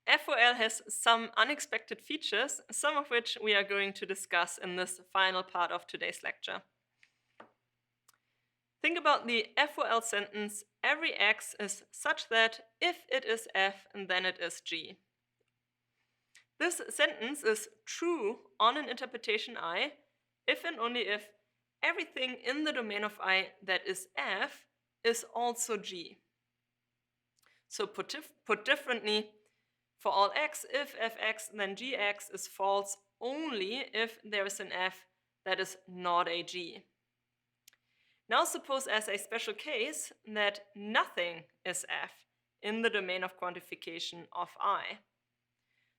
FOL has some unexpected features, some of which we are going to discuss in this final part of today's lecture. Think about the FOL sentence, every x is such that if it is f, then it is g. This sentence is true on an interpretation I if and only if everything in the domain of I that is f is also g. So put differently, for all x, if fx then gx is false only if there is an f that is not a g. Now suppose as a special case that nothing is f in the domain of quantification of I.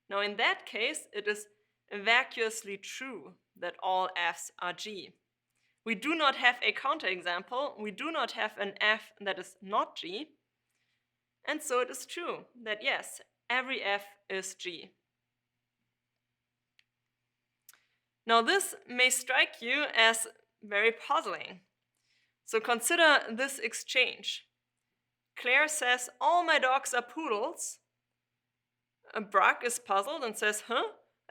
Now in that case, it is vacuously true that all f's are g. We do not have a counterexample, we do not have an f that is not g, and so it is true that yes, every f is g. Now this may strike you as very puzzling. So consider this exchange. Claire says, all my dogs are poodles. Brock is puzzled and says,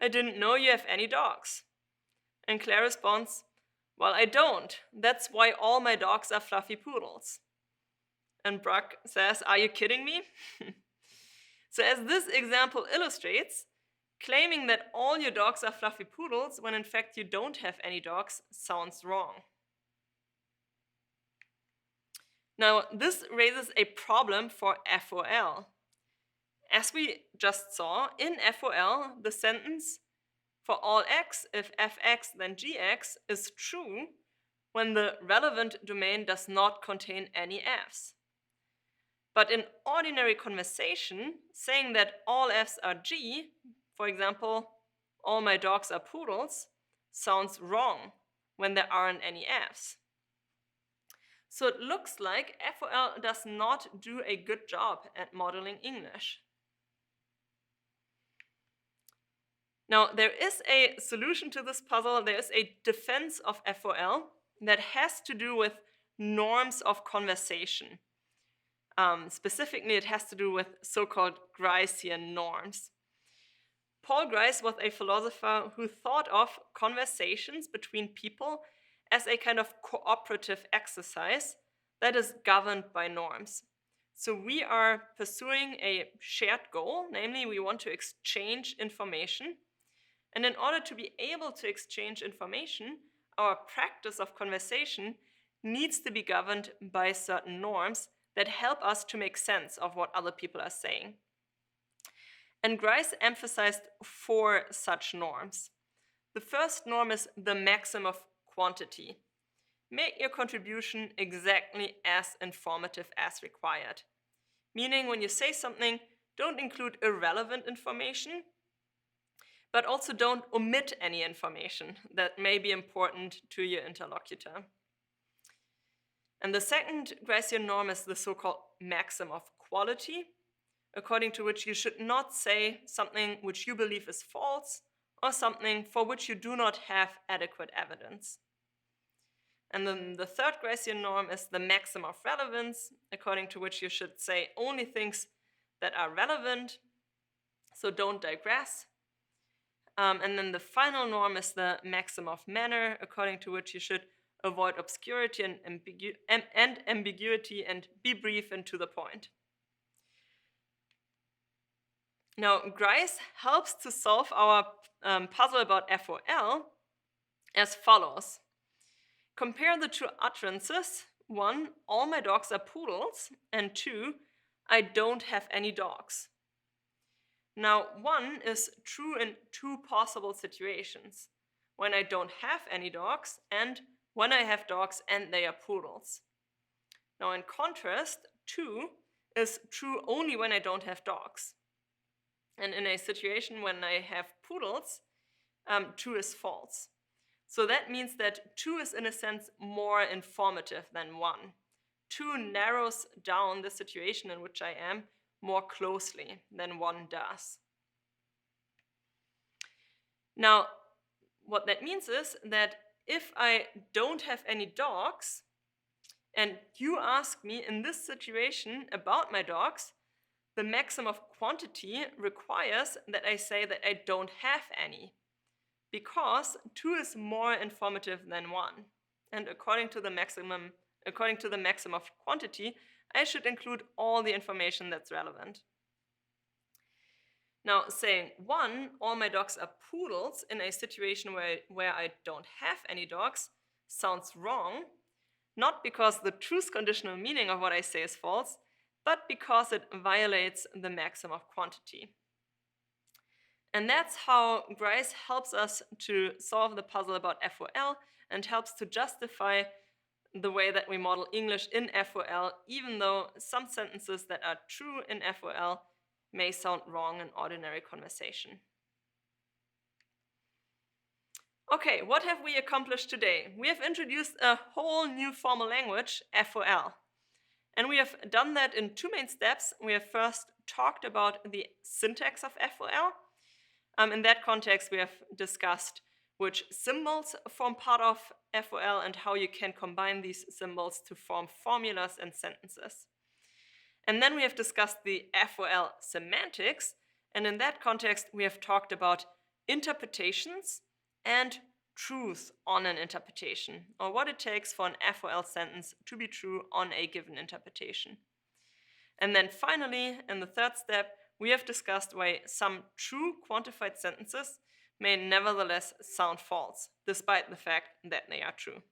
I didn't know you have any dogs. And Claire responds, well, I don't. That's why all my dogs are fluffy poodles. And Brock says, are you kidding me? So as this example illustrates, claiming that all your dogs are fluffy poodles when in fact you don't have any dogs sounds wrong. Now, this raises a problem for FOL. As we just saw, in FOL, the sentence, for all x, if fx then gx, is true when the relevant domain does not contain any f's. But in ordinary conversation, saying that all f's are g, for example, all my dogs are poodles, sounds wrong when there aren't any f's. So it looks like FOL does not do a good job at modeling English. Now, there is a solution to this puzzle. There is a defense of FOL that has to do with norms of conversation. Specifically, it has to do with so-called Gricean norms. Paul Grice was a philosopher who thought of conversations between people as a kind of cooperative exercise that is governed by norms. So we are pursuing a shared goal, namely we want to exchange information. And in order to be able to exchange information, our practice of conversation needs to be governed by certain norms that help us to make sense of what other people are saying. And Grice emphasized 4 such norms. The first norm is the maxim of quantity. Make your contribution exactly as informative as required. Meaning, when you say something, don't include irrelevant information, but also don't omit any information that may be important to your interlocutor. And the second Gricean norm is the so-called maxim of quality, according to which you should not say something which you believe is false or something for which you do not have adequate evidence. And then the third Gricean norm is the maxim of relevance, according to which you should say only things that are relevant, so don't digress. And then the final norm is the maxim of manner, according to which you should avoid obscurity and ambiguity and be brief and to the point. Now, Grice helps to solve our puzzle about FOL as follows. Compare the 2 utterances. 1, all my dogs are poodles, and 2, I don't have any dogs. Now, 1 is true in 2 possible situations, when I don't have any dogs and when I have dogs and they are poodles. Now, in contrast, 2 is true only when I don't have dogs. And in a situation when I have poodles, 2 is false. So that means that 2 is in a sense more informative than 1. 2 narrows down the situation in which I am more closely than 1 does. Now, what that means is that if I don't have any dogs, and you ask me in this situation about my dogs, The maximum of quantity requires that I say that I don't have any, because 2 is more informative than 1. And according to the maximum of quantity, I should include all the information that's relevant. Now, saying 1, all my dogs are poodles, in a situation where I don't have any dogs, sounds wrong, not because the truth conditional meaning of what I say is false, but because it violates the maximum of quantity. And that's how Grice helps us to solve the puzzle about FOL and helps to justify the way that we model English in FOL, even though some sentences that are true in FOL may sound wrong in ordinary conversation. Okay, what have we accomplished today? We have introduced a whole new formal language, FOL. And we have done that in 2 main steps. We have first talked about the syntax of FOL. In that context, we have discussed which symbols form part of FOL and how you can combine these symbols to form formulas and sentences. And then we have discussed the FOL semantics, and in that context, we have talked about interpretations and truth on an interpretation, or what it takes for an FOL sentence to be true on a given interpretation. And then finally, in the third step, we have discussed why some true quantified sentences may nevertheless sound false, despite the fact that they are true.